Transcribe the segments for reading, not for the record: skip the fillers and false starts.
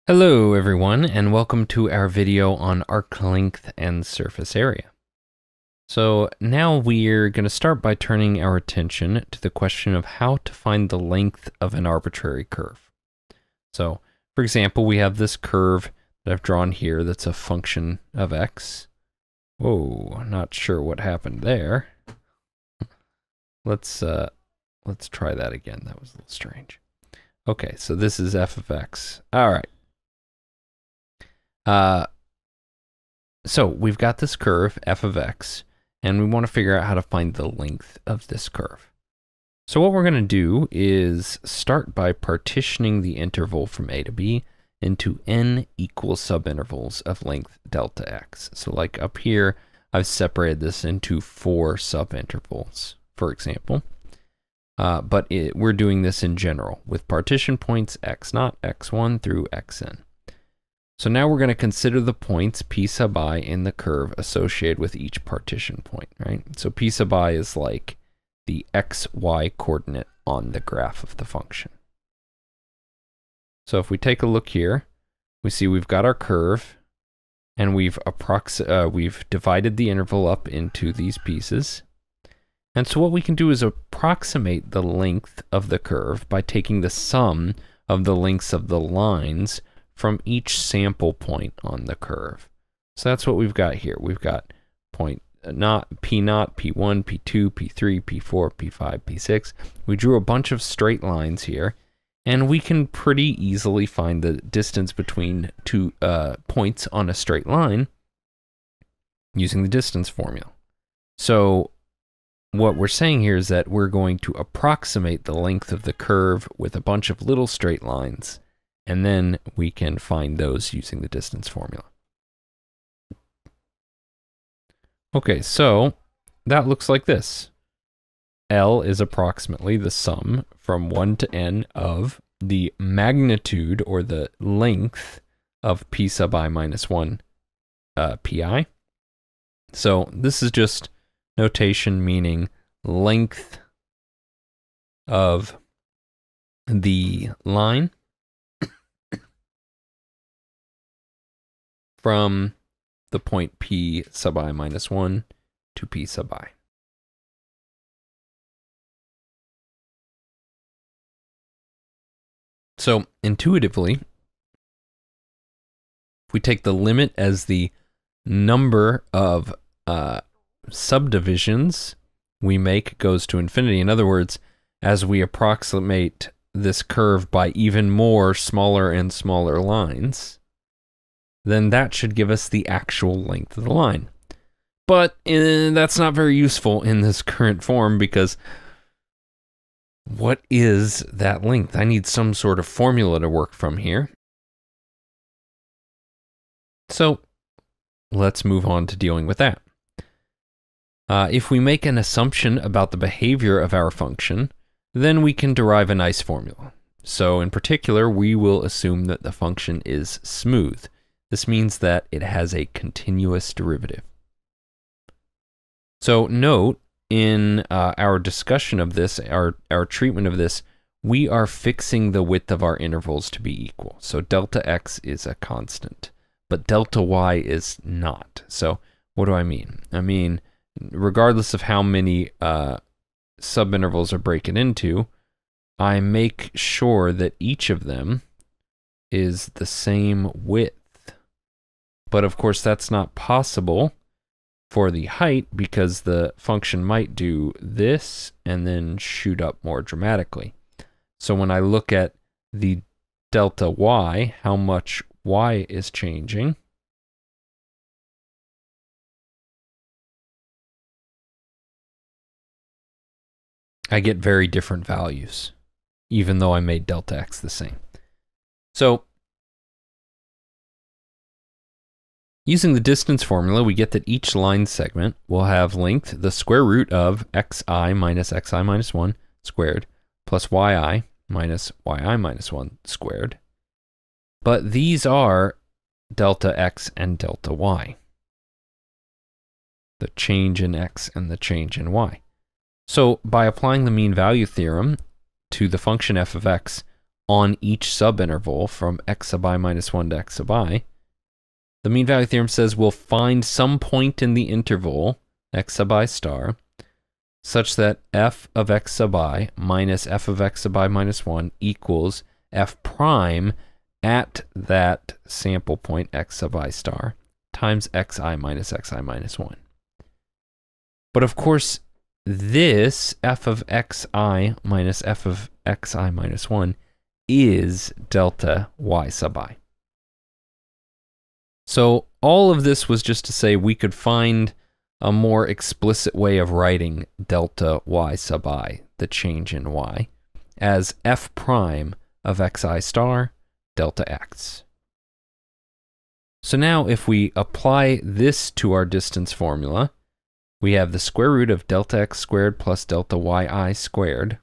Hello everyone, and welcome to our video on arc length and surface area. So now we're going to start by turning our attention to the question of how to find the length of an arbitrary curve. So for example, we have this curve that I've drawn here that's a function of x. Whoa, not sure what happened there. Let's try that again. That was a little strange. Okay, so this is f of x. All right. So we've got this curve, f of x, and we want to figure out how to find the length of this curve. So what we're going to do is start by partitioning the interval from a to b into n equal subintervals of length delta x. So like up here, I've separated this into 4 subintervals, for example. But we're doing this in general with partition points x0, x1 through xn. So now we're going to consider the points p sub I in the curve associated with each partition point, right? So p sub I is like the xy coordinate on the graph of the function. So if we take a look here, we see we've got our curve, and we've divided the interval up into these pieces. And so what we can do is approximate the length of the curve by taking the sum of the lengths of the lines from each sample point on the curve. So that's what we've got here. We've got point P0, P1, P2, P3, P4, P5, P6. We drew a bunch of straight lines here, and we can pretty easily find the distance between two points on a straight line using the distance formula. So what we're saying here is that we're going to approximate the length of the curve with a bunch of little straight lines, and then we can find those using the distance formula. Okay, so that looks like this. L is approximately the sum from 1 to n of the magnitude or the length of p sub I minus 1 pi. So this is just notation meaning length of the line from the point p sub I minus 1 to p sub I. So intuitively, if we take the limit as the number of subdivisions we make goes to infinity, in other words, as we approximate this curve by even more smaller and smaller lines, then that should give us the actual length of the line. But that's not very useful in this current form, because what is that length? I need some sort of formula to work from here. So let's move on to dealing with that. If we make an assumption about the behavior of our function, then we can derive a nice formula. So in particular, we will assume that the function is smooth. This means that it has a continuous derivative. So note, in our discussion of this, our treatment of this, we are fixing the width of our intervals to be equal. So delta x is a constant, but delta y is not. So what do I mean? I mean, regardless of how many subintervals are broken into, I make sure that each of them is the same width. But of course, that's not possible for the height, because the function might do this and then shoot up more dramatically. So when I look at the delta y, how much y is changing, I get very different values, even though I made delta x the same. So using the distance formula, we get that each line segment will have length the square root of xi minus 1 squared plus yi minus 1 squared. But these are delta x and delta y, the change in x and the change in y. So by applying the mean value theorem to the function f of x, on each subinterval from x sub I minus 1 to x sub I, the mean value theorem says we'll find some point in the interval x sub I star such that f of x sub I minus f of x sub I minus 1 equals f prime at that sample point x sub I star times xi minus 1. But of course, this f of xi minus f of xi minus 1 is delta y sub I. So all of this was just to say we could find a more explicit way of writing delta y sub I, the change in y, as f prime of xi star delta x. So now if we apply this to our distance formula, we have the square root of delta x squared plus delta yi squared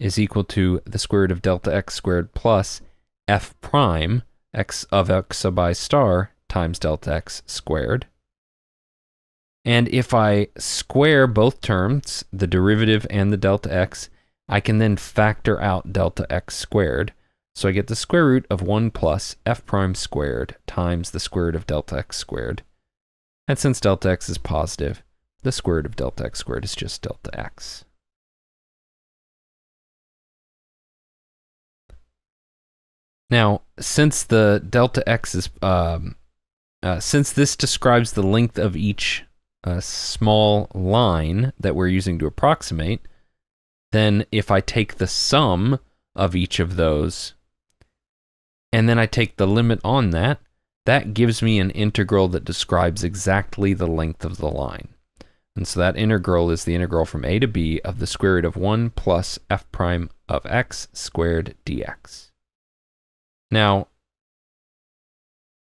is equal to the square root of delta x squared plus f prime x of x sub I star times delta x squared. And if I square both terms, the derivative and the delta x, I can then factor out delta x squared. So I get the square root of 1 plus f prime squared times the square root of delta x squared. And since delta x is positive, the square root of delta x squared is just delta x. Now, since the delta x is, since this describes the length of each small line that we're using to approximate, then if I take the sum of each of those, and then I take the limit on that, that gives me an integral that describes exactly the length of the line. And so that integral is the integral from a to b of the square root of 1 plus f prime of x squared dx. Now,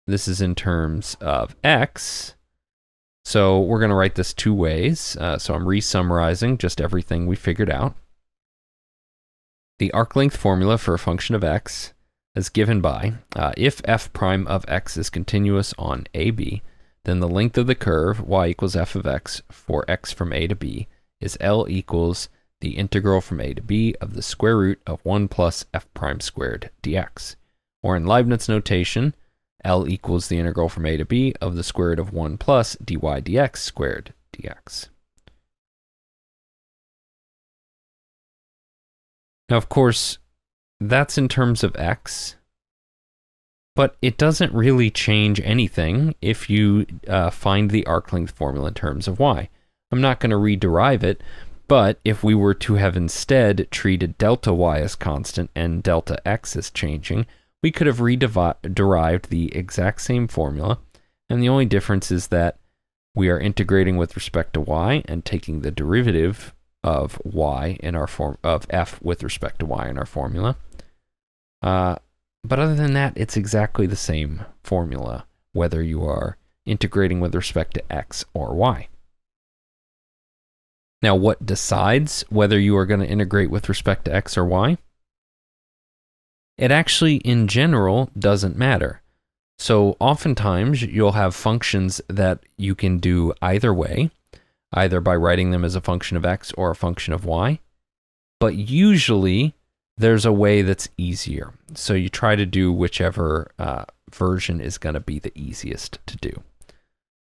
this is in terms of x, so we're going to write this two ways. So I'm re-summarizing just everything we figured out. The arc length formula for a function of x is given by, if f prime of x is continuous on AB, then the length of the curve, y equals f of x, for x from a to b, is L equals the integral from a to b of the square root of 1 plus f prime squared dx. Or in Leibniz notation, L equals the integral from a to b of the square root of 1 plus dy dx squared dx. Now, of course, that's in terms of x, but it doesn't really change anything if you find the arc length formula in terms of y. I'm not going to rederive it, but if we were to have instead treated delta y as constant and delta x as changing, we could have derived the exact same formula, and the only difference is that we are integrating with respect to y and taking the derivative of y in our of f with respect to y in our formula. But other than that, it's exactly the same formula, whether you are integrating with respect to x or y. Now, what decides whether you are going to integrate with respect to x or y? It actually, in general, doesn't matter. So oftentimes, you'll have functions that you can do either way, either by writing them as a function of x or a function of y. But usually, there's a way that's easier. So you try to do whichever version is going to be the easiest to do.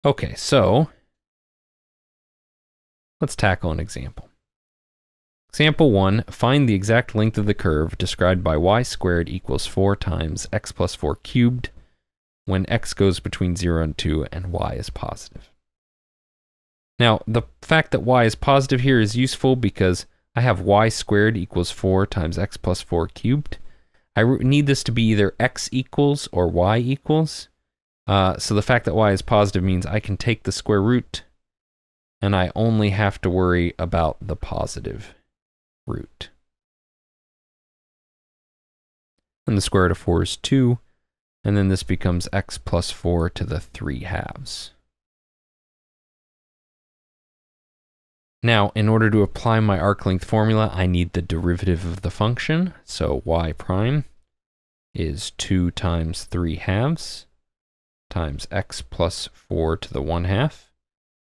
Okay, so let's tackle an example. Example 1, find the exact length of the curve described by y squared equals 4 times x plus 4 cubed when x goes between 0 and 2 and y is positive. Now, the fact that y is positive here is useful because I have y squared equals 4 times x plus 4 cubed. I need this to be either x equals or y equals. So the fact that y is positive means I can take the square root and I only have to worry about the positive root. And the square root of 4 is 2, and then this becomes x plus 4 to the 3/2. Now, in order to apply my arc length formula, I need the derivative of the function. So y prime is 2 times 3/2 times x plus 4 to the 1/2.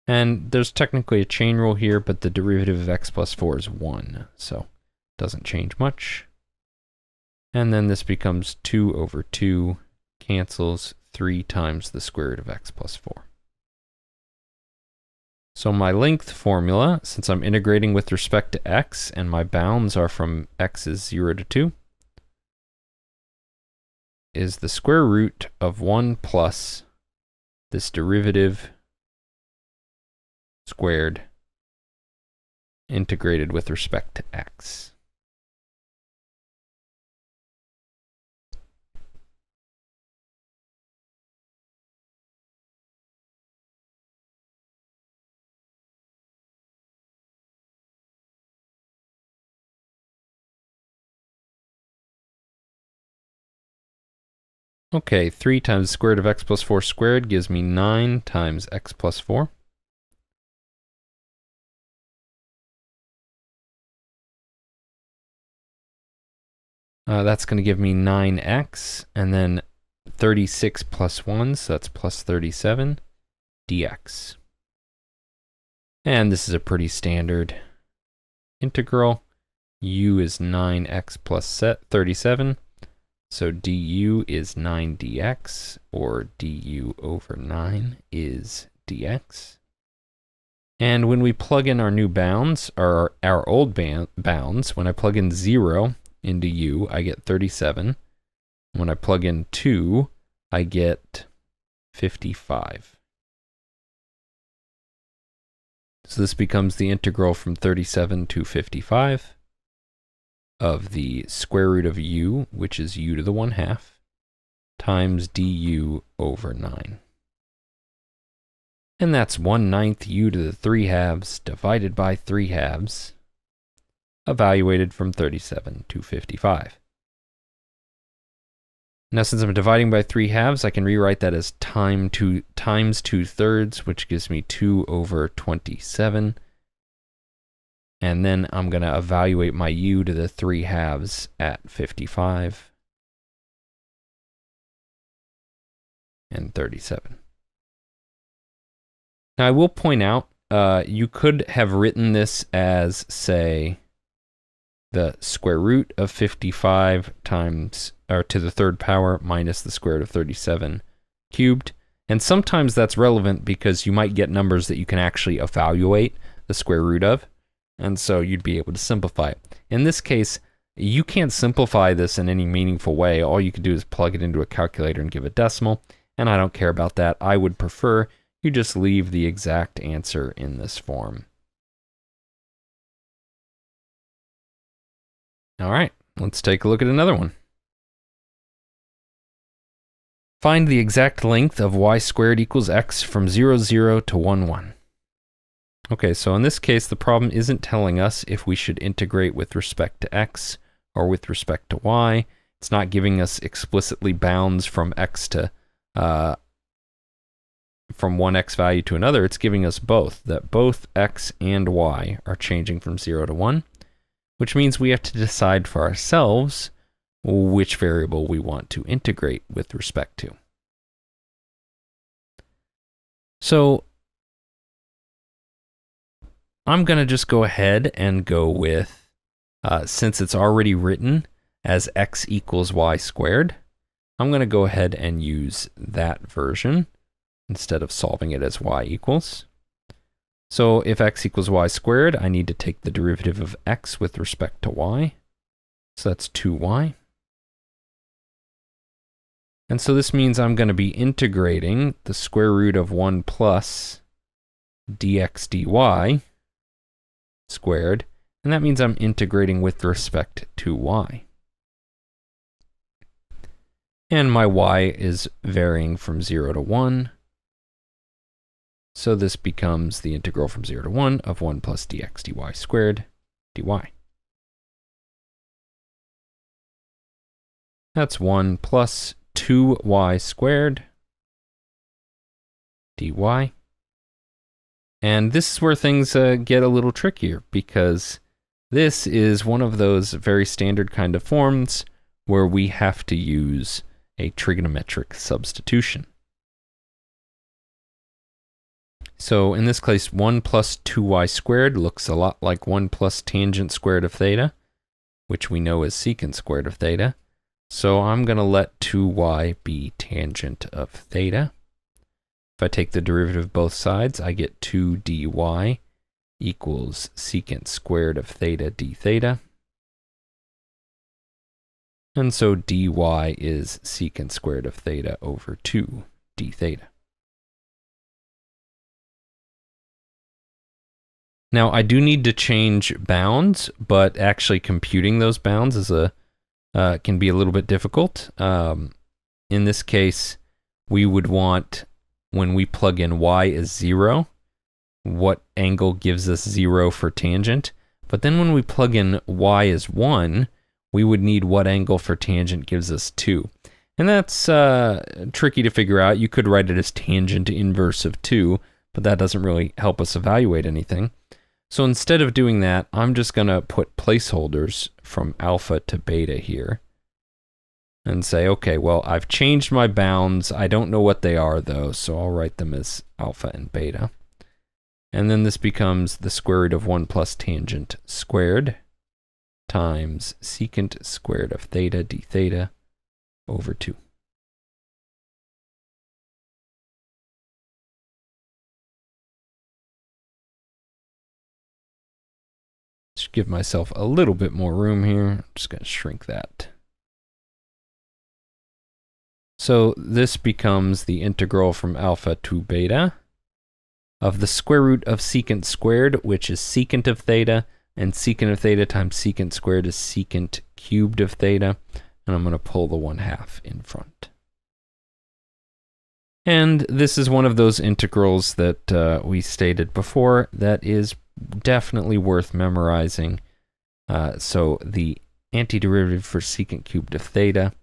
And there's technically a chain rule here, but the derivative of x plus 4 is 1, so it doesn't change much. And then this becomes 2 over 2, cancels 3 times the square root of x plus 4. So my length formula, since I'm integrating with respect to x and my bounds are from x is 0 to 2, is the square root of 1 plus this derivative squared integrated with respect to x. Okay, 3 times the square root of x plus 4 squared gives me 9 times x plus 4. That's going to give me 9x, and then 36 plus 1, so that's plus 37, dx. And this is a pretty standard integral. U is 9x plus 37. So du is 9 dx, or du over 9 is dx. And when we plug in our new bounds, or our old bounds, when I plug in 0 into u, I get 37. When I plug in 2, I get 55. So this becomes the integral from 37 to 55 of the square root of u, which is u to the 1/2, times du over 9. And that's 1/9 u to the 3/2 divided by 3/2, evaluated from 37 to 55. Now, since I'm dividing by 3/2, I can rewrite that as times 2/3, which gives me 2 over 27. And then I'm going to evaluate my u to the 3/2 at 55 and 37. Now, I will point out, you could have written this as, say, the square root of 55 times, or to the 3rd power minus the square root of 37 cubed. And sometimes that's relevant because you might get numbers that you can actually evaluate the square root of. And so you'd be able to simplify it. In this case, you can't simplify this in any meaningful way. All you can do is plug it into a calculator and give a decimal. And I don't care about that. I would prefer you just leave the exact answer in this form. All right, let's take a look at another one. Find the exact length of y squared equals x from 0, 0 to 1, 1. Okay, so in this case, the problem isn't telling us if we should integrate with respect to x or with respect to y. It's not giving us explicitly bounds from x to, from one x value to another. It's giving us both, that both x and y are changing from 0 to 1, which means we have to decide for ourselves which variable we want to integrate with respect to. So I'm going to just go ahead and go with, since it's already written as x equals y squared, I'm going to go ahead and use that version instead of solving it as y equals. So if x equals y squared, I need to take the derivative of x with respect to y. So that's 2y. And so this means I'm going to be integrating the square root of 1 plus dx dy squared, and that means I'm integrating with respect to y. And my y is varying from 0 to 1. So this becomes the integral from 0 to 1 of 1 plus dx dy squared dy. That's 1 plus 2y squared dy. And this is where things get a little trickier, because this is one of those very standard kind of forms where we have to use a trigonometric substitution. So in this case, 1 plus 2y squared looks a lot like 1 plus tangent squared of theta, which we know is secant squared of theta. So I'm going to let 2y be tangent of theta. If I take the derivative of both sides, I get 2 dy equals secant squared of theta d theta. And so dy is secant squared of theta over 2 d theta. Now I do need to change bounds, but actually computing those bounds is can be a little bit difficult. In this case, we would want, when we plug in y as 0, what angle gives us 0 for tangent. But then when we plug in y as 1, we would need what angle for tangent gives us 2. And that's tricky to figure out. You could write it as tangent inverse of 2, but that doesn't really help us evaluate anything. So instead of doing that, I'm just going to put placeholders from alpha to beta here and say, okay, well, I've changed my bounds. I don't know what they are, though, so I'll write them as alpha and beta. And then this becomes the square root of 1 plus tangent squared times secant squared of theta d theta over 2. Just give myself a little bit more room here. I'm just going to shrink that. So this becomes the integral from alpha to beta of the square root of secant squared, which is secant of theta, and secant of theta times secant squared is secant cubed of theta, and I'm going to pull the 1/2 in front. And this is one of those integrals that we stated before that is definitely worth memorizing. So the antiderivative for secant cubed of theta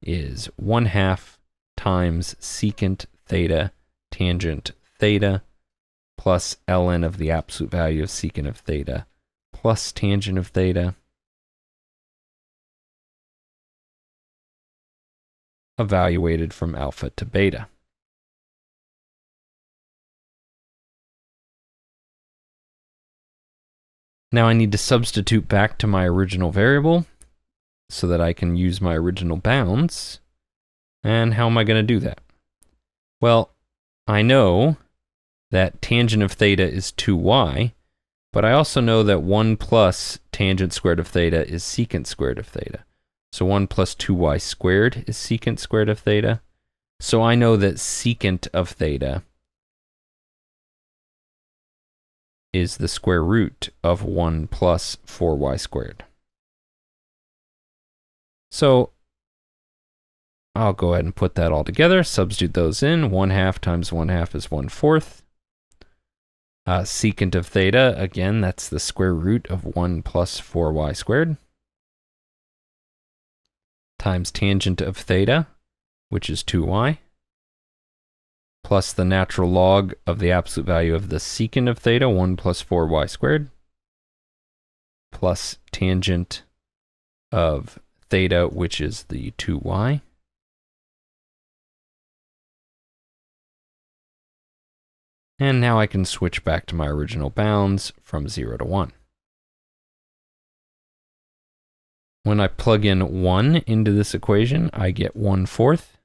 is 1/2 times secant theta tangent theta plus ln of the absolute value of secant of theta plus tangent of theta evaluated from alpha to beta. Now I need to substitute back to my original variable so that I can use my original bounds. And how am I going to do that? Well, I know that tangent of theta is 2y, but I also know that 1 plus tangent squared of theta is secant squared of theta. So 1 plus 2y squared is secant squared of theta. So I know that secant of theta is the square root of 1 plus 4y squared. So I'll go ahead and put that all together, substitute those in. 1/2 times 1/2 is 1/4. Secant of theta, again, that's the square root of 1 plus 4y squared, times tangent of theta, which is 2y, plus the natural log of the absolute value of the secant of theta, 1 plus 4y squared, plus tangent of theta, which is the 2y. And now I can switch back to my original bounds from 0 to 1. When I plug in 1 into this equation, I get 1/4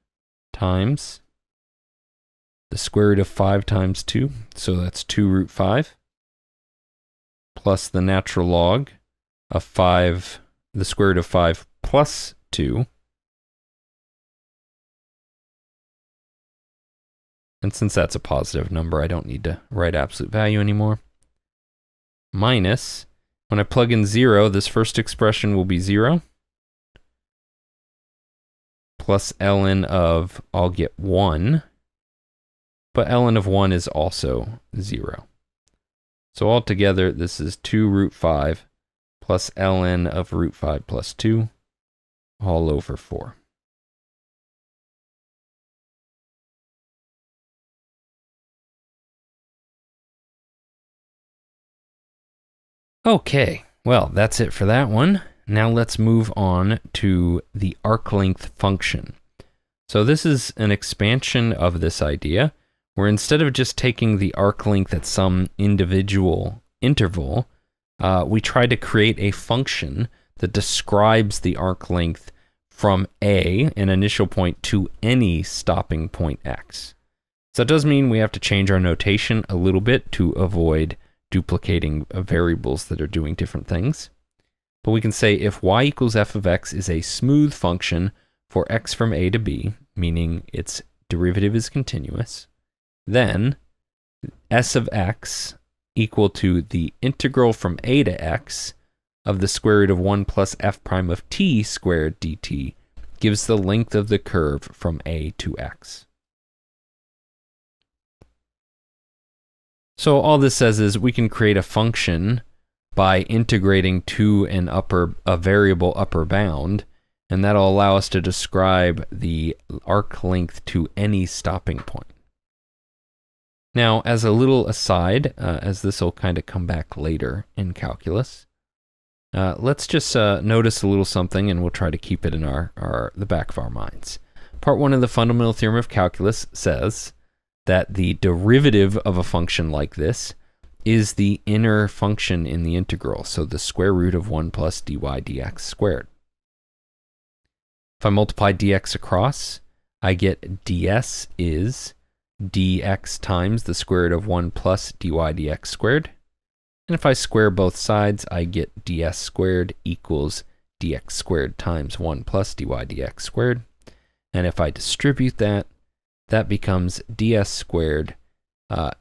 times the square root of 5 times 2, so that's 2 root 5, plus the natural log of 5, the square root of 5 plus 2, and since that's a positive number, I don't need to write absolute value anymore, minus, when I plug in 0, this first expression will be 0, plus ln of, I'll get 1, but ln of 1 is also 0. So altogether, this is 2 root 5 plus ln of root 5 plus 2, all over 4. Okay, well, that's it for that one. Now let's move on to the arc length function. So this is an expansion of this idea, where instead of just taking the arc length at some individual interval, we try to create a function that describes the arc length from A, an initial point, to any stopping point x. So that does mean we have to change our notation a little bit to avoid duplicating variables that are doing different things. But we can say if y equals f of x is a smooth function for x from a to b, meaning its derivative is continuous, then s of x equal to the integral from a to x of the square root of 1 plus f prime of t squared dt gives the length of the curve from a to x. So all this says is we can create a function by integrating to a variable upper bound, and that'll allow us to describe the arc length to any stopping point. Now, as a little aside, as this will kind of come back later in calculus, let's just notice a little something, and we'll try to keep it in the back of our minds. Part 1 of the fundamental theorem of calculus says that the derivative of a function like this is the inner function in the integral, so the square root of 1 plus dy dx squared. If I multiply dx across, I get ds is dx times the square root of 1 plus dy dx squared. And if I square both sides, I get ds squared equals dx squared times 1 plus dy dx squared. And if I distribute that, that becomes ds squared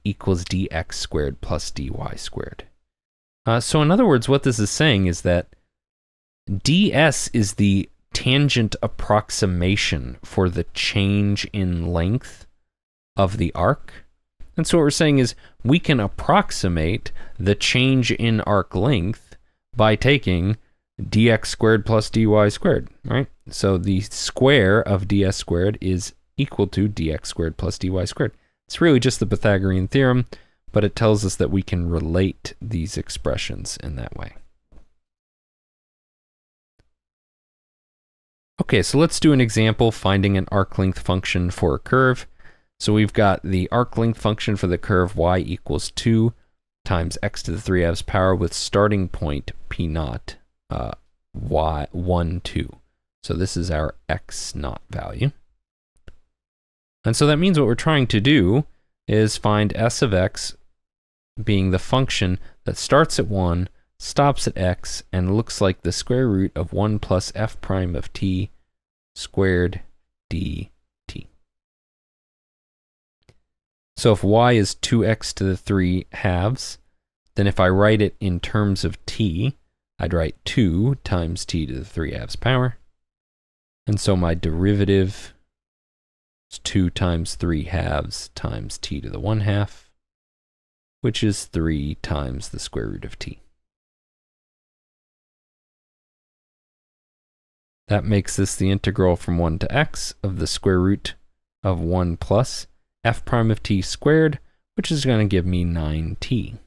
equals dx squared plus dy squared. So in other words, what this is saying is that ds is the tangent approximation for the change in length of the arc. And so what we're saying is we can approximate the change in arc length by taking dx squared plus dy squared, right? So the square of ds squared is equal to dx squared plus dy squared. It's really just the Pythagorean theorem, but it tells us that we can relate these expressions in that way. Okay, so let's do an example finding an arc length function for a curve. So we've got the arc length function for the curve y equals 2 times x to the 3/2 power with starting point p naught y 1, 2. So this is our x naught value. And so that means what we're trying to do is find s of x being the function that starts at 1, stops at x, and looks like the square root of 1 plus f prime of t squared dt. So if y is 2x to the 3/2, then if I write it in terms of t, I'd write 2 times t to the 3/2 power. And so my derivative is 2 times 3/2 times t to the 1/2, which is 3 times the square root of t. That makes this the integral from 1 to x of the square root of 1 plus f prime of t squared, which is going to give me 9t.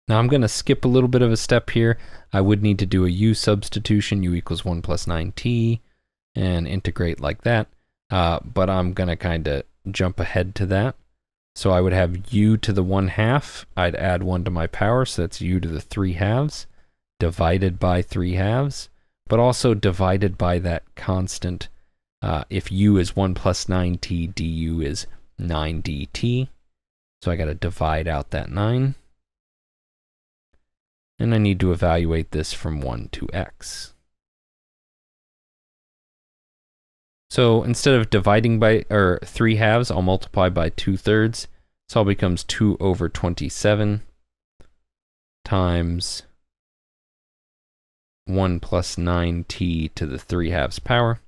Now I'm going to skip a little bit of a step here. I would need to do a u substitution, u equals 1 plus 9t, and integrate like that. But I'm going to kind of jump ahead to that. So I would have u to the 1/2. I'd add 1 to my power, so that's u to the 3/2 divided by 3/2, but also divided by that constant. If u is 1 plus 9t, du is 9 dt. So I got to divide out that 9. And I need to evaluate this from 1 to x. So instead of dividing by 3/2, I'll multiply by 2/3. So it becomes 2 over 27 times 1 plus 9t to the 3/2 power,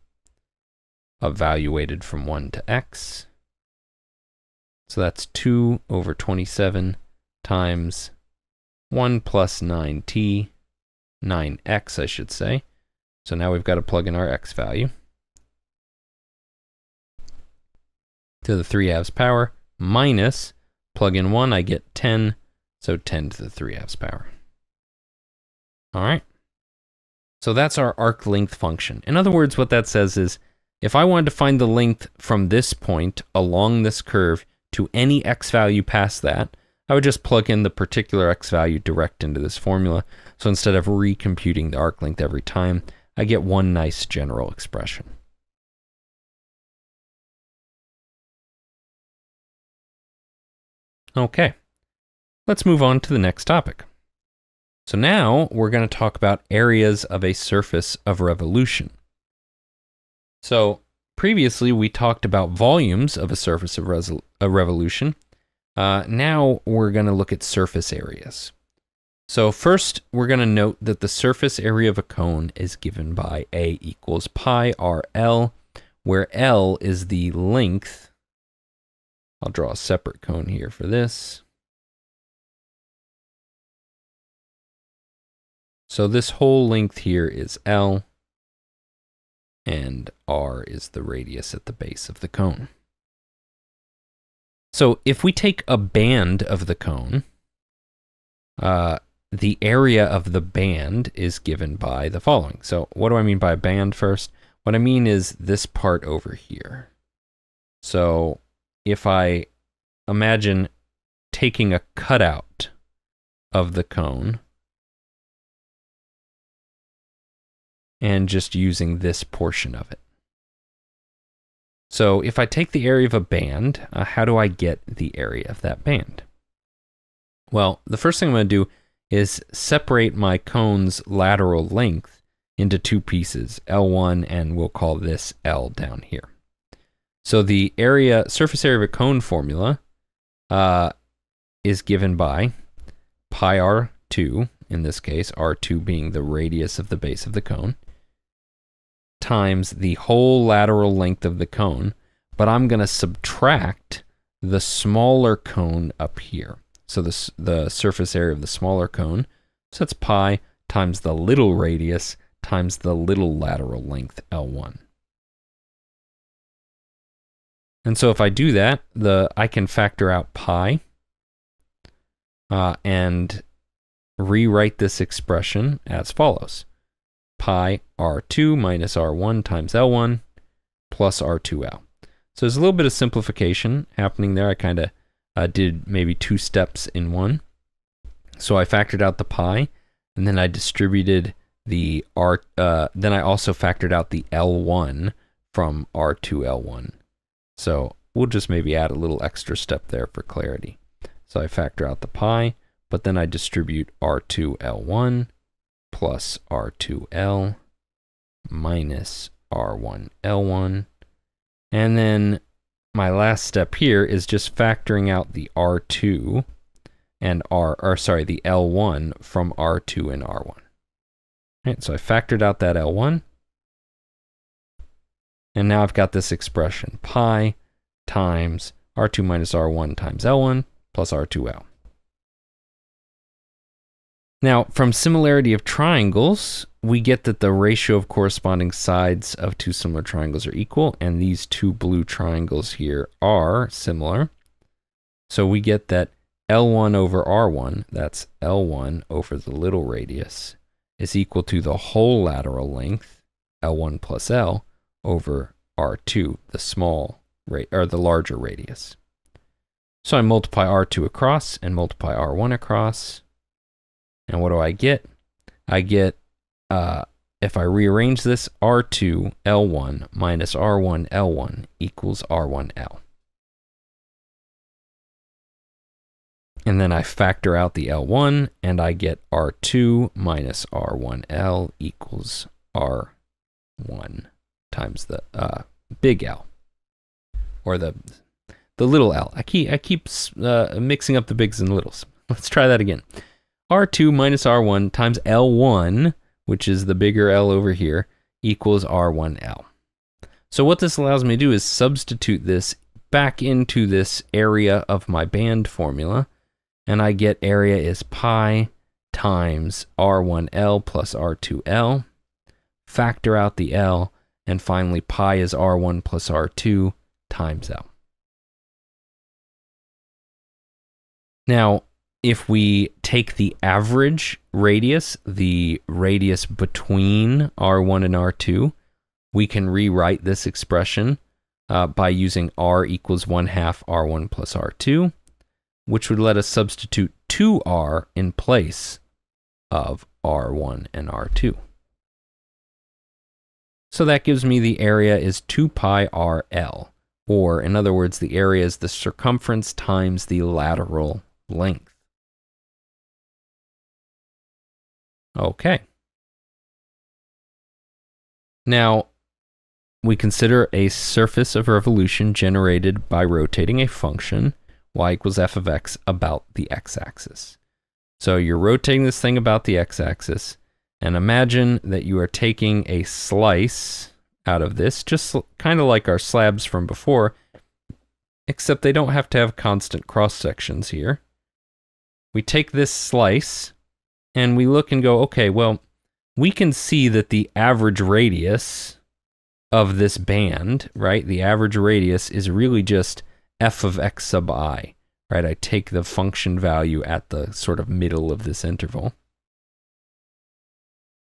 evaluated from 1 to x. So that's 2 over 27 times 1 plus 9t, 9x I should say. So now we've got to plug in our x value. To the 3/2 power, minus, plug in 1, I get 10, so 10 to the 3/2 power. All right. So that's our arc length function. In other words, what that says is, if I wanted to find the length from this point along this curve to any x value past that, I would just plug in the particular x value direct into this formula. So instead of recomputing the arc length every time, I get one nice general expression. Okay, let's move on to the next topic. So now we're going to talk about areas of a surface of revolution. So previously we talked about volumes of a surface of revolution. Now we're going to look at surface areas. So first we're going to note that the surface area of a cone is given by A equals pi RL, where L is the length. I'll draw a separate cone here for this. So this whole length here is L, and R is the radius at the base of the cone. So if we take a band of the cone, the area of the band is given by the following. So what do I mean by a band first? What I mean is this part over here. So if I imagine taking a cutout of the cone and just using this portion of it. So if I take the area of a band, how do I get the area of that band? Well, the first thing I'm going to do is separate my cone's lateral length into two pieces, L1, and we'll call this L down here. So the surface area of a cone formula is given by pi R2, in this case, R2 being the radius of the base of the cone, times the whole lateral length of the cone, but I'm going to subtract the smaller cone up here. So the surface area of the smaller cone, so that's pi times the little radius times the little lateral length, L1. And so if I do that, I can factor out pi and rewrite this expression as follows. Pi R2 minus R1 times L1 plus R2L. So there's a little bit of simplification happening there. I kind of did maybe two steps in one. So I factored out the pi, and then I distributed the then I also factored out the L1 from R2L1. So we'll just maybe add a little extra step there for clarity. So I factor out the pi, but then I distribute R2L1 plus R2L minus R1L1. And then my last step here is just factoring out the R2 and the L1 from R2 and R1. Right, so I factored out that L1. And now I've got this expression, pi times R2 minus R1 times L1 plus R2L. Now, from similarity of triangles, we get that the ratio of corresponding sides of two similar triangles are equal, and these two blue triangles here are similar. So we get that L1 over R1, that's L1 over the little radius, is equal to the whole lateral length, L1 plus L, over R2, the larger radius. So I multiply R2 across and multiply R1 across. And what do I get? I get, if I rearrange this, R2 L1 minus R1 L1 equals R1 L. And then I factor out the L1, and I get R2 minus R1 L equals R1 times the big L, or the little L. I keep mixing up the bigs and littles. Let's try that again. R2 minus R1 times L1, which is the bigger L over here, equals R1L. So what this allows me to do is substitute this back into this area of my band formula, and I get area is pi times R1L plus R2L, factor out the L, and finally pi is R1 plus R2 times L. Now, if we take the average radius, the radius between R1 and R2, we can rewrite this expression by using R equals 1/2 R1 plus R2. which would let us substitute 2r in place of r1 and r2. So that gives me the area is 2 pi rl, or in other words, the area is the circumference times the lateral length. Okay. Now, we consider a surface of revolution generated by rotating a function, y equals f of x, about the x-axis. So you're rotating this thing about the x-axis, and imagine that you are taking a slice out of this, just kind of like our slabs from before, except they don't have to have constant cross-sections here. We take this slice, and we look and go, okay, well, we can see that the average radius of this band, right, the average radius is really just f of x sub I, right? I take the function value at the sort of middle of this interval.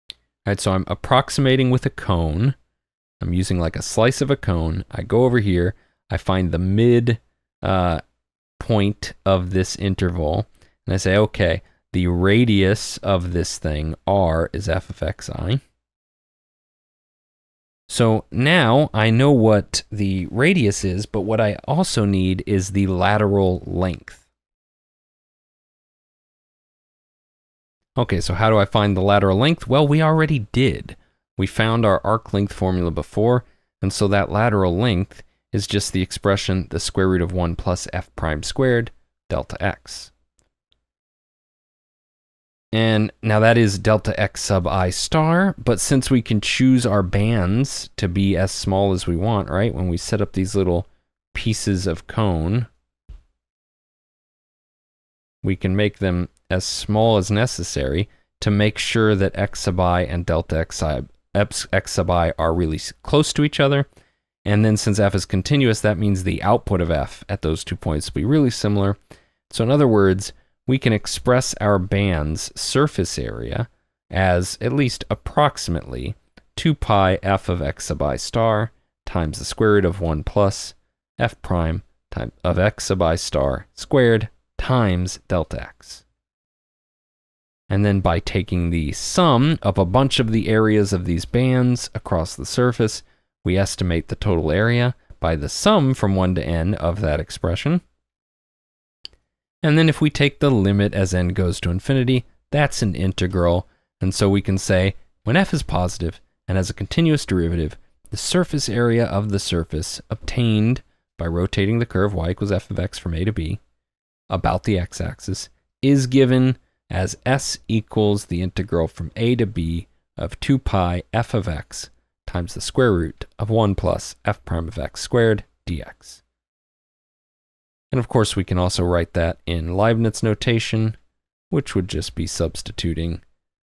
All right, so I'm approximating with a cone. I'm using like a slice of a cone. I go over here, I find the mid point of this interval, and I say, okay, the radius of this thing, r, is f of xi. So now I know what the radius is, but what I also need is the lateral length. Okay, so how do I find the lateral length? Well, we already did. We found our arc length formula before, and so that lateral length is just the expression the square root of 1 plus f prime squared delta x. And now that is delta x sub I star, but since we can choose our bands to be as small as we want, right? When we set up these little pieces of cone, we can make them as small as necessary to make sure that x sub I and delta x sub I are really close to each other. And then since f is continuous, that means the output of f at those 2 points will be really similar. So in other words, we can express our band's surface area as at least approximately 2 pi f of x sub I star times the square root of 1 plus f prime of x sub I star squared times delta x. And then by taking the sum of a bunch of the areas of these bands across the surface, we estimate the total area by the sum from 1 to n of that expression. And then if we take the limit as n goes to infinity, that's an integral. And so we can say when f is positive and has a continuous derivative, the surface area of the surface obtained by rotating the curve y equals f of x from a to b about the x-axis is given as s equals the integral from a to b of 2 pi f of x times the square root of 1 plus f prime of x squared dx. And of course, we can also write that in Leibniz notation, which would just be substituting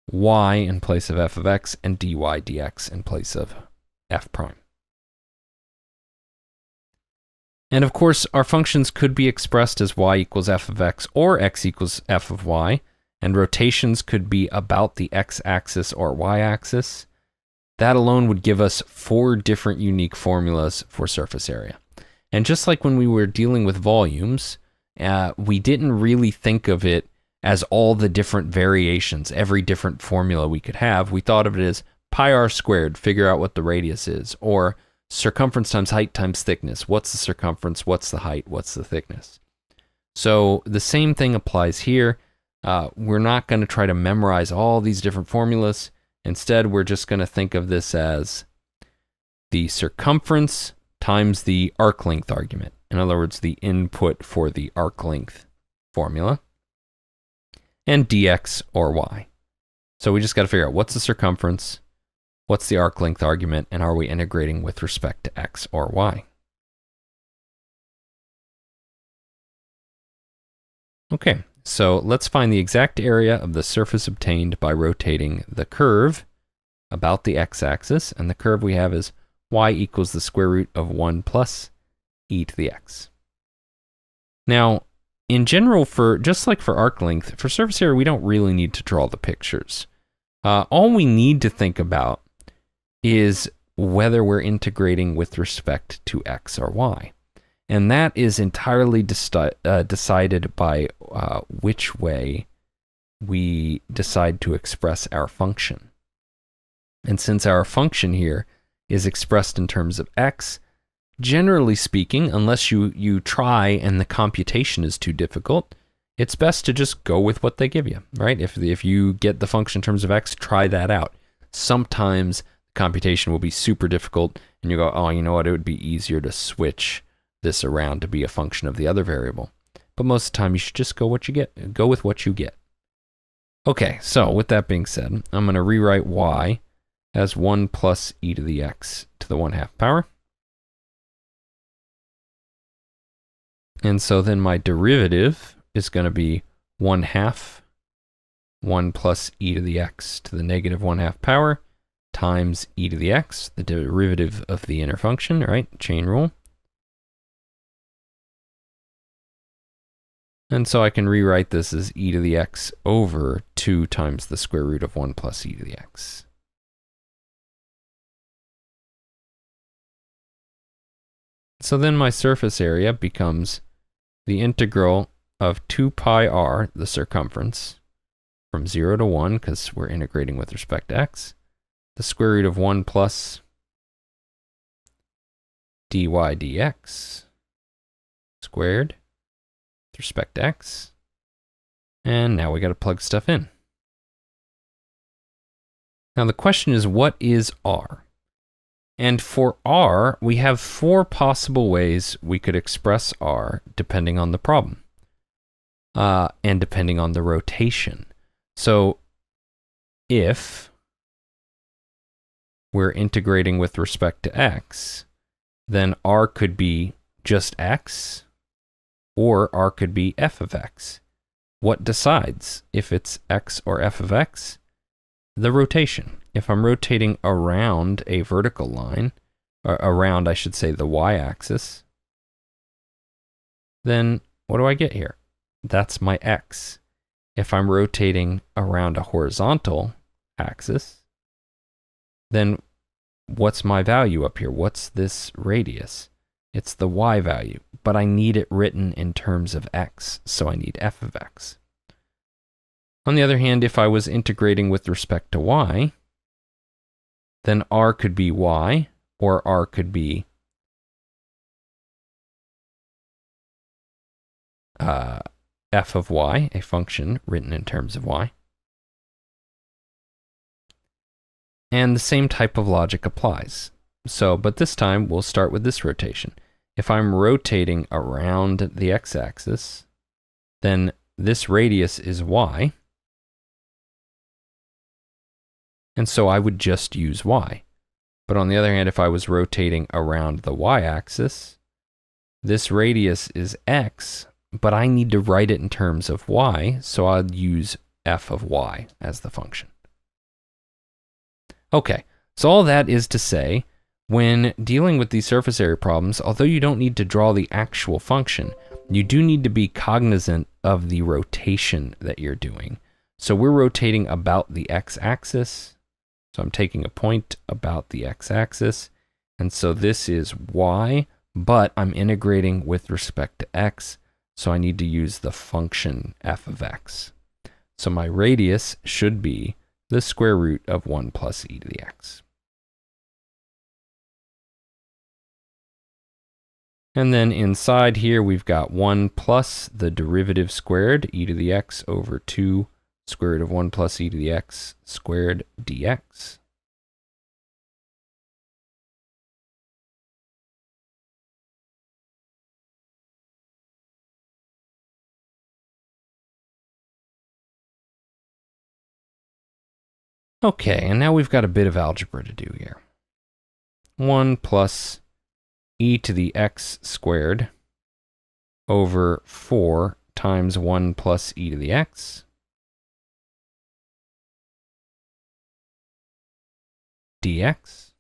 y in place of f of x and dy dx in place of f prime. And of course, our functions could be expressed as y equals f of x or x equals f of y, and rotations could be about the x-axis or y-axis. That alone would give us 4 different unique formulas for surface area. And just like when we were dealing with volumes, we didn't really think of it as all the different variations, every different formula we could have. We thought of it as pi r squared, figure out what the radius is, or circumference times height times thickness. What's the circumference? What's the height? What's the thickness? So the same thing applies here. We're not going to try to memorize all these different formulas. Instead, we're just going to think of this as the circumference times the arc length argument. In other words, the input for the arc length formula, and dx or y. So we just got to figure out what's the circumference, what's the arc length argument, and are we integrating with respect to x or y? Okay, so let's find the exact area of the surface obtained by rotating the curve about the x-axis, and the curve we have is y equals the square root of 1 plus e to the x. Now, in general, just like for arc length, for surface area, we don't really need to draw the pictures. All we need to think about is whether we're integrating with respect to x or y. And that is entirely decided by which way we decide to express our function. And since our function here is expressed in terms of x, generally speaking, unless you try and the computation is too difficult, it's best to just go with what they give you, right? If you get the function in terms of x, try that out. Sometimes computation will be super difficult, and you go, oh, you know what? It would be easier to switch this around to be a function of the other variable. But most of the time, you should just go with what you get. Okay, so with that being said, I'm going to rewrite y as 1 plus e to the x to the 1/2 power. And so then my derivative is going to be 1/2 1 plus e to the x to the negative 1/2 power times e to the x, the derivative of the inner function, right? Chain rule. And so I can rewrite this as e to the x over 2 times the square root of 1 plus e to the x. So then my surface area becomes the integral of 2 pi r, the circumference, from 0 to 1, because we're integrating with respect to x, the square root of 1 plus dy dx squared with respect to x. And now we got to plug stuff in. Now the question is, what is r? And for r, we have 4 possible ways we could express r depending on the problem and depending on the rotation. So if we're integrating with respect to x, then r could be just x, or r could be f of x. What decides if it's x or f of x? The rotation. If I'm rotating around a vertical line, or around, I should say, the y-axis, then what do I get here? That's my x. If I'm rotating around a horizontal axis, then what's my value up here? What's this radius? It's the y value, but I need it written in terms of x, so I need f of x. On the other hand, if I was integrating with respect to y, then r could be y, or r could be f of y, a function written in terms of y. And the same type of logic applies. So, but this time we'll start with this rotation. If I'm rotating around the x-axis, then this radius is y. And so I would just use y. But on the other hand, if I was rotating around the y-axis, this radius is x, but I need to write it in terms of y, so I'll use f of y as the function. Okay, so all that is to say, when dealing with these surface area problems, although you don't need to draw the actual function, you do need to be cognizant of the rotation that you're doing. So we're rotating about the x-axis. So I'm taking a point about the x-axis, and so this is y, but I'm integrating with respect to x, so I need to use the function f of x. So my radius should be the square root of 1 plus e to the x. And then inside here, we've got 1 plus the derivative squared, e to the x over 2 square root of 1 plus e to the x squared dx. Okay, and now we've got a bit of algebra to do here. 1 plus e to the x squared over 4 times 1 plus e to the x dx.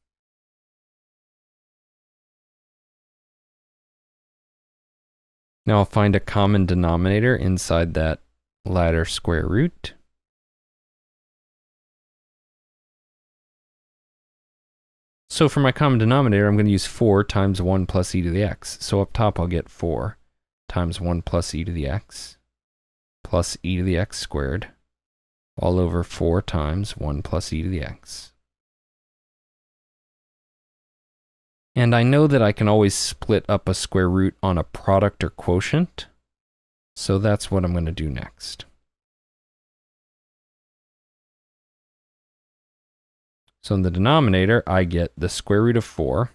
Now I'll find a common denominator inside that latter square root. So for my common denominator, I'm going to use 4 times 1 plus e to the x. So up top, I'll get 4 times 1 plus e to the x plus e to the x squared all over 4 times 1 plus e to the x. And I know that I can always split up a square root on a product or quotient. So that's what I'm going to do next. So in the denominator, I get the square root of 4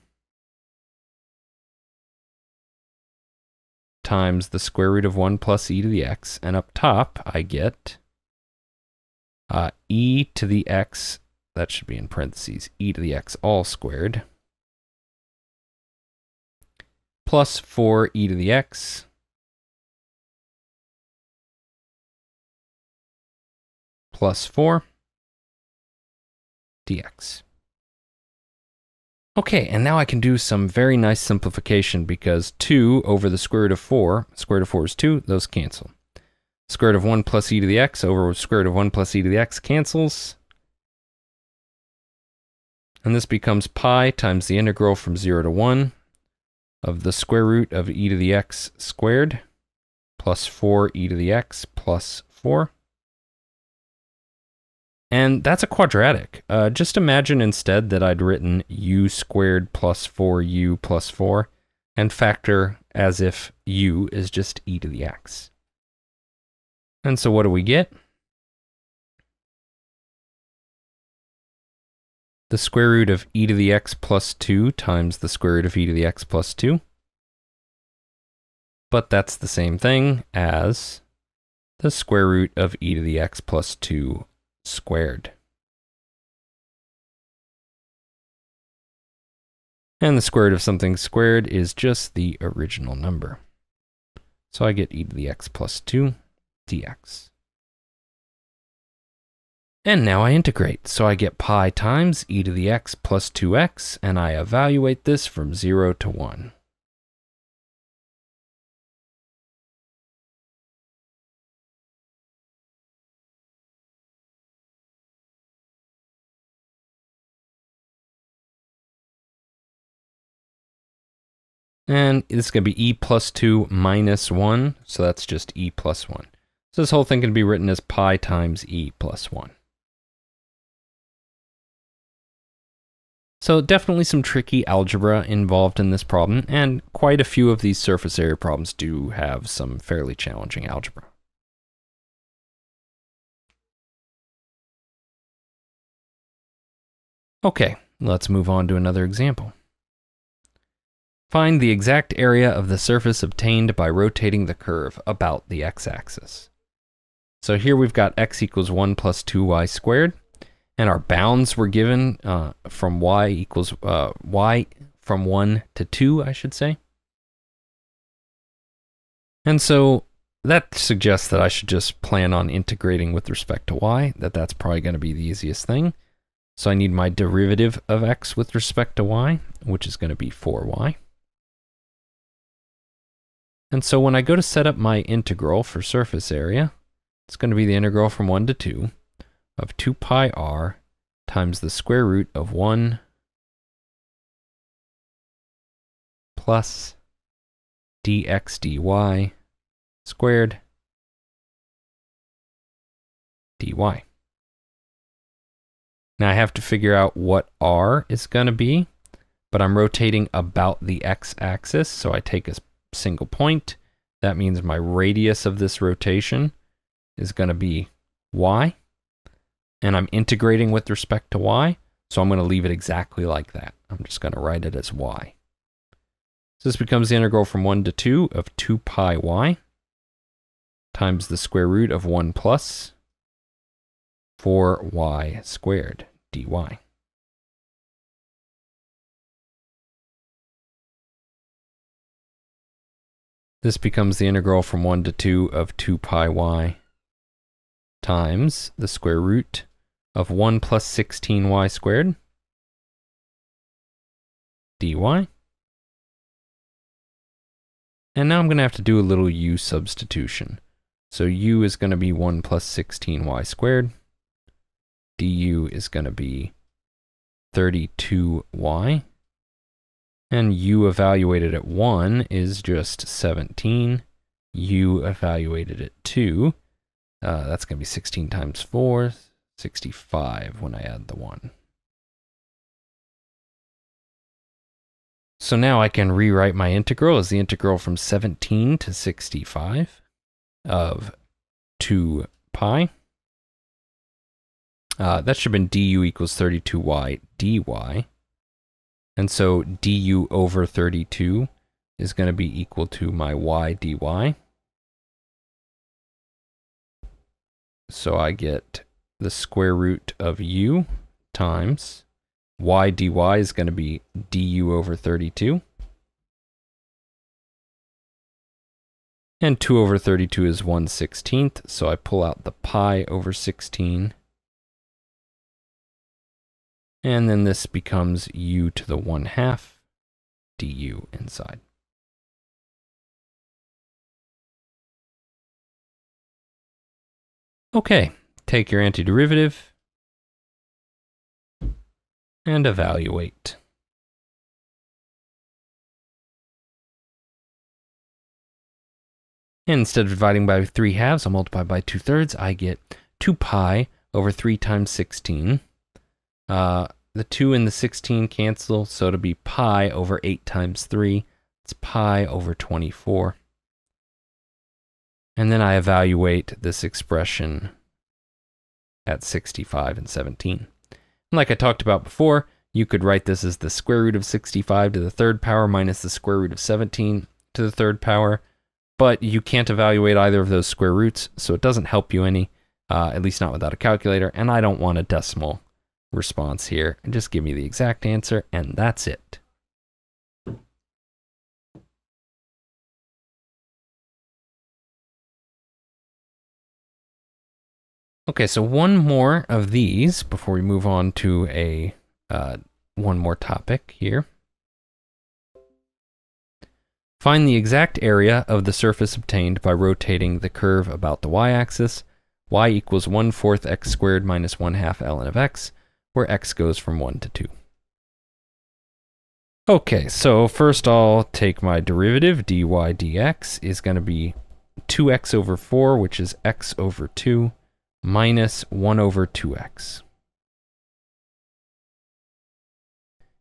times the square root of 1 plus e to the x. And up top, I get e to the x, that should be in parentheses, e to the x all squared, plus 4e to the x plus 4 dx. Okay, and now I can do some very nice simplification because 2 over the square root of 4 is 2, those cancel. Square root of 1 plus e to the x over square root of 1 plus e to the x cancels. And this becomes pi times the integral from 0 to 1 of the square root of e to the x squared plus 4e to the x plus 4. And that's a quadratic. Just imagine instead that I'd written u squared plus 4u plus 4 and factor as if u is just e to the x. And so what do we get? The square root of e to the x plus 2 times the square root of e to the x plus 2. But that's the same thing as the square root of e to the x plus 2 squared. And the square root of something squared is just the original number. So I get e to the x plus 2 dx. And now I integrate. So I get pi times e to the x plus 2x, and I evaluate this from 0 to 1. And this is going to be e plus 2 minus 1, so that's just e plus 1. So this whole thing can be written as pi times e plus 1. So definitely some tricky algebra involved in this problem, and quite a few of these surface area problems do have some fairly challenging algebra. Okay, let's move on to another example. Find the exact area of the surface obtained by rotating the curve about the x-axis. So here we've got x equals 1 plus 2y squared, and our bounds were given from y equals y from 1 to 2, I should say. And so that suggests that I should just plan on integrating with respect to y, that's probably going to be the easiest thing. So I need my derivative of x with respect to y, which is going to be 4y. And so when I go to set up my integral for surface area, it's going to be the integral from 1 to 2 of 2 pi r times the square root of 1 plus dx dy squared dy. Now I have to figure out what r is going to be, but I'm rotating about the x-axis, so I take a single point. That means my radius of this rotation is going to be y, and I'm integrating with respect to y, so I'm going to leave it exactly like that. I'm just going to write it as y. So this becomes the integral from 1 to 2 of 2 pi y times the square root of 1 plus 4y squared dy. This becomes the integral from 1 to 2 of 2 pi y times the square root of 1 plus 16y squared dy. And now I'm going to have to do a little u substitution. So u is going to be 1 plus 16y squared. Du is going to be 32y. And u evaluated at 1 is just 17. U evaluated at 2, that's going to be 16 times 4, 65 when I add the 1. So now I can rewrite my integral as the integral from 17 to 65 of 2 pi. That should have been du equals 32y dy. And so du over 32 is going to be equal to my y dy. So I get the square root of u times y dy is going to be du over 32. And 2 over 32 is 1/16, so I pull out the pi over 16. And then this becomes u to the 1/2 du inside. Okay, take your antiderivative and evaluate. And instead of dividing by 3/2, I'll multiply by 2/3. I get 2 pi over 3 times 16. The 2 and the 16 cancel, so it'll be pi over 8 times 3. It's pi over 24. And then I evaluate this expression at 65 and 17. And like I talked about before, you could write this as the square root of 65 to the 3rd power minus the square root of 17 to the 3rd power. But you can't evaluate either of those square roots, so it doesn't help you any, at least not without a calculator. And I don't want a decimal response here. Just give me the exact answer, and that's it. Okay, so one more of these before we move on to a one more topic here. Find the exact area of the surface obtained by rotating the curve about the y-axis. Y equals 1/4 x squared minus 1/2 ln of x, where x goes from 1 to 2. Okay, so first I'll take my derivative. dy dx is going to be 2x over 4, which is x over 2, minus 1 over 2x.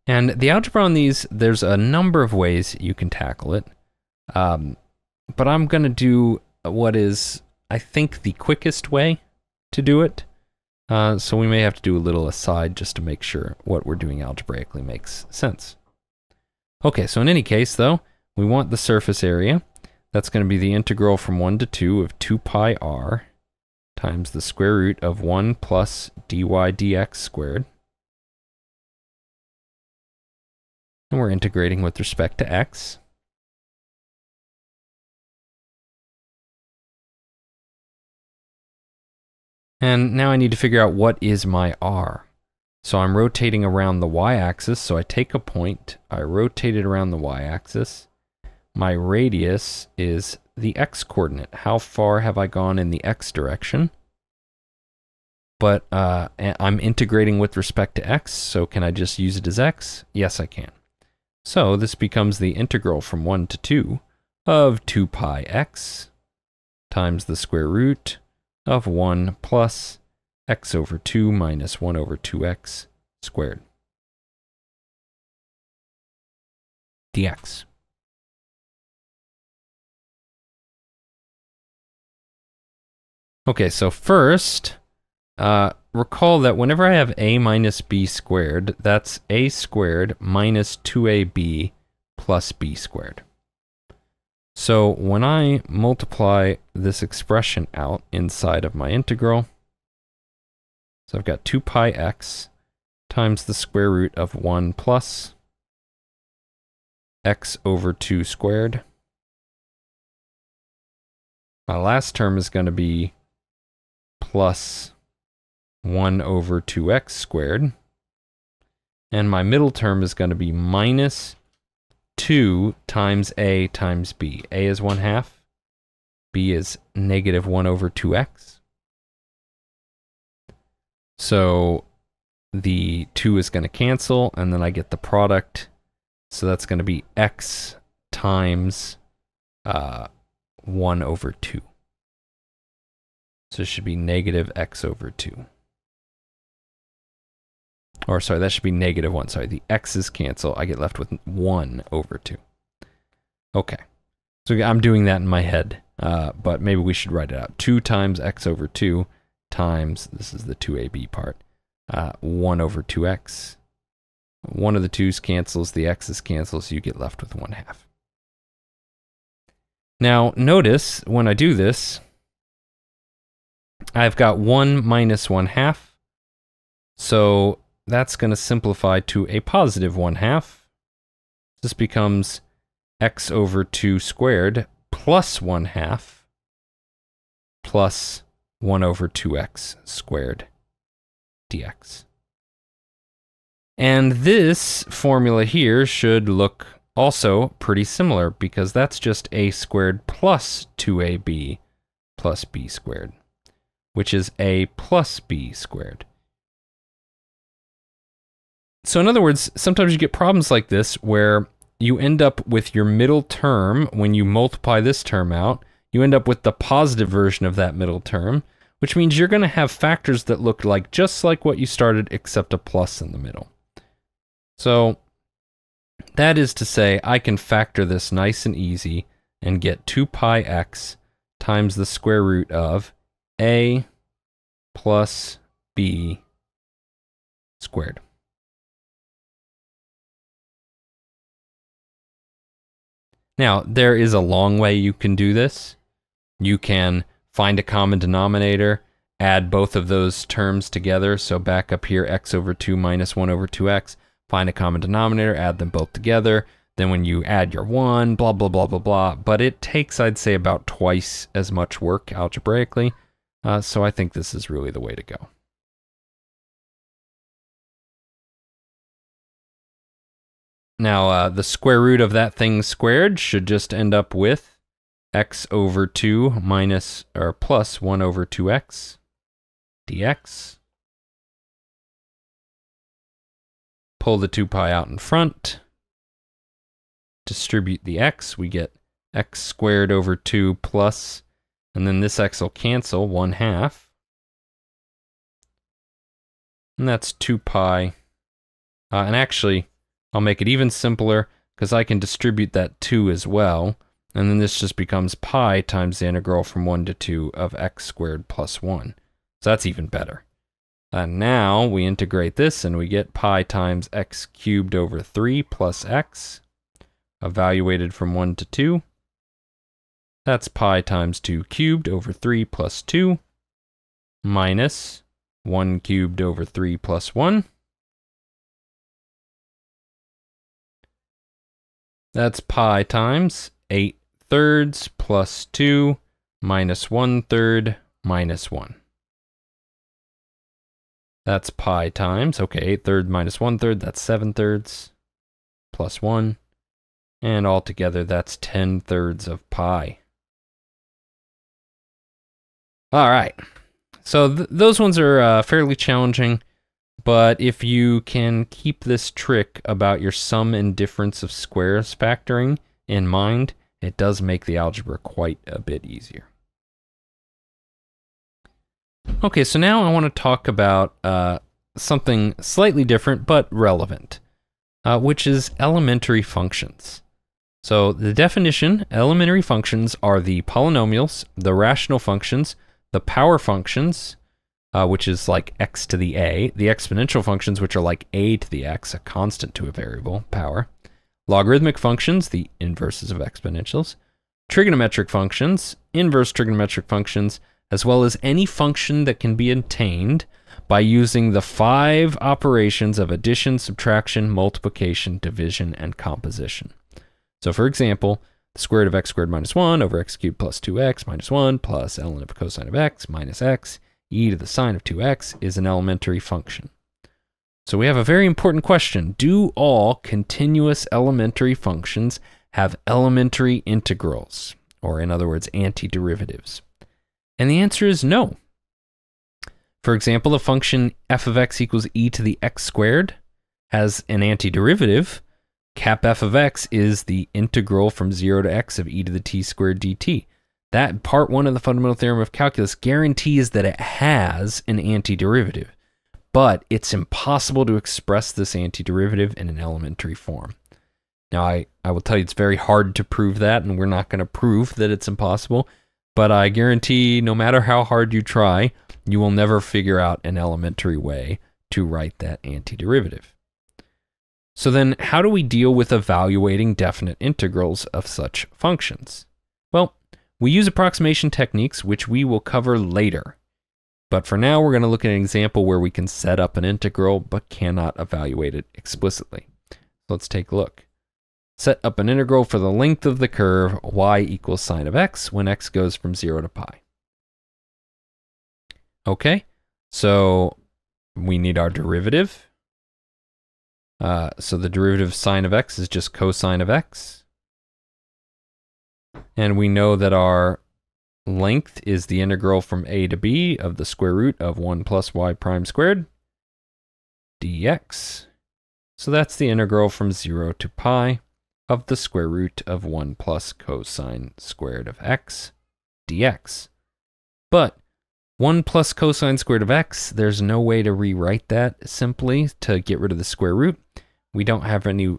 And the algebra on these, there's a number of ways you can tackle it. But I'm going to do what is, I think, the quickest way to do it. So we may have to do a little aside just to make sure what we're doing algebraically makes sense. Okay, so in any case, though, we want the surface area. That's going to be the integral from 1 to 2 of 2 pi r times the square root of 1 plus dy dx squared. And we're integrating with respect to x. And now I need to figure out what is my r. So I'm rotating around the y-axis, so I take a point, I rotate it around the y-axis. My radius is the x-coordinate. How far have I gone in the x direction? But I'm integrating with respect to x, so can I just use it as x? Yes, I can. So this becomes the integral from 1 to 2 of 2 pi x times the square root of 1 plus x over 2 minus 1 over 2x squared dx. Okay, so first, recall that whenever I have a minus b squared, that's a squared minus 2ab plus b squared. So when I multiply this expression out inside of my integral, so I've got 2 pi x times the square root of 1 plus x over 2 squared. My last term is going to be plus 1 over 2x squared. And my middle term is going to be minus 2 times a times b. A is 1/2. B is negative 1 over 2x. So the 2 is going to cancel, and then I get the product. So that's going to be x times 1 over 2. So it should be negative x over 2. Or sorry, that should be negative 1. Sorry, the x's cancel. I get left with 1 over 2. Okay. So I'm doing that in my head, but maybe we should write it out. 2 times x over 2 times, this is the 2ab part, 1 over 2x. One of the 2's cancels, the x's cancels, so you get left with 1/2. Now, notice when I do this, I've got 1 minus 1/2. So that's going to simplify to a positive 1/2. This becomes x over 2 squared plus 1/2 plus 1 over 2x squared dx. And this formula here should look also pretty similar, because that's just a squared plus 2ab plus b squared, which is a plus b squared. So in other words, sometimes you get problems like this where you end up with your middle term, when you multiply this term out, you end up with the positive version of that middle term, which means you're going to have factors that look like just like what you started, except a plus in the middle. So that is to say, I can factor this nice and easy and get 2 pi x times the square root of a plus b squared. Now, there is a long way you can do this. You can find a common denominator, add both of those terms together. So back up here, x over 2 minus 1 over 2x. Find a common denominator, add them both together. Then when you add your 1, blah, blah, blah, blah, blah. But it takes, I'd say, about twice as much work algebraically. So I think this is really the way to go. Now, the square root of that thing squared should just end up with x over 2 minus, or plus 1 over 2x dx. Pull the 2 pi out in front. Distribute the x. We get x squared over 2 plus, and then this x will cancel, 1/2. And that's 2 pi. And actually, I'll make it even simpler, because I can distribute that 2 as well. And then this just becomes pi times the integral from 1 to 2 of x squared plus 1. So that's even better. And now we integrate this and we get pi times x cubed over 3 plus x, evaluated from 1 to 2. That's pi times 2 cubed over 3 plus 2, minus 1 cubed over 3 plus 1. That's pi times 8/3 plus 2 minus 1/3 minus 1. That's pi times, okay, 8/3 minus 1/3, that's 7/3 plus 1. And altogether, that's 10/3 of pi. All right. So those ones are fairly challenging, but if you can keep this trick about your sum and difference of squares factoring in mind, it does make the algebra quite a bit easier. Okay, so now I want to talk about something slightly different but relevant, which is elementary functions. So the definition, elementary functions are the polynomials, the rational functions, the power functions, which is like x to the a, the exponential functions, which are like a to the x, a constant to a variable, power, logarithmic functions, the inverses of exponentials, trigonometric functions, inverse trigonometric functions, as well as any function that can be obtained by using the 5 operations of addition, subtraction, multiplication, division, and composition. So for example, the square root of x squared minus 1 over x cubed plus 2x minus 1 plus ln of cosine of x minus x e to the sine of 2x is an elementary function. So we have a very important question. Do all continuous elementary functions have elementary integrals, or in other words, antiderivatives? And the answer is no. For example, the function f of x equals e to the x squared has an antiderivative. Cap f of x is the integral from 0 to x of e to the t squared dt. That part 1 of the fundamental theorem of calculus guarantees that it has an antiderivative, but it's impossible to express this antiderivative in an elementary form. Now, I will tell you it's very hard to prove that, and we're not going to prove that it's impossible, but I guarantee no matter how hard you try, you will never figure out an elementary way to write that antiderivative. So then, how do we deal with evaluating definite integrals of such functions? Well, we use approximation techniques, which we will cover later. But for now, we're going to look at an example where we can set up an integral but cannot evaluate it explicitly. Let's take a look. Set up an integral for the length of the curve y equals sine of x when x goes from 0 to pi. Okay, so we need our derivative. So the derivative of sine of x is just cosine of x. And we know that our length is the integral from a to b of the square root of 1 plus y prime squared dx. So that's the integral from 0 to pi of the square root of 1 plus cosine squared of x dx. But 1 plus cosine squared of x, there's no way to rewrite that simply to get rid of the square root. We don't have any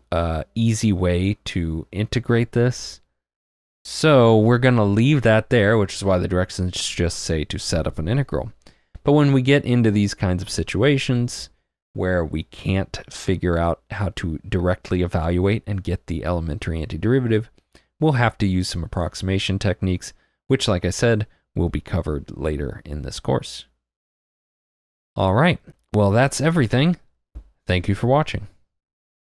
easy way to integrate this. So we're going to leave that there, which is why the directions just say to set up an integral. But when we get into these kinds of situations where we can't figure out how to directly evaluate and get the elementary antiderivative, we'll have to use some approximation techniques, which, like I said, will be covered later in this course. All right, well, that's everything. Thank you for watching.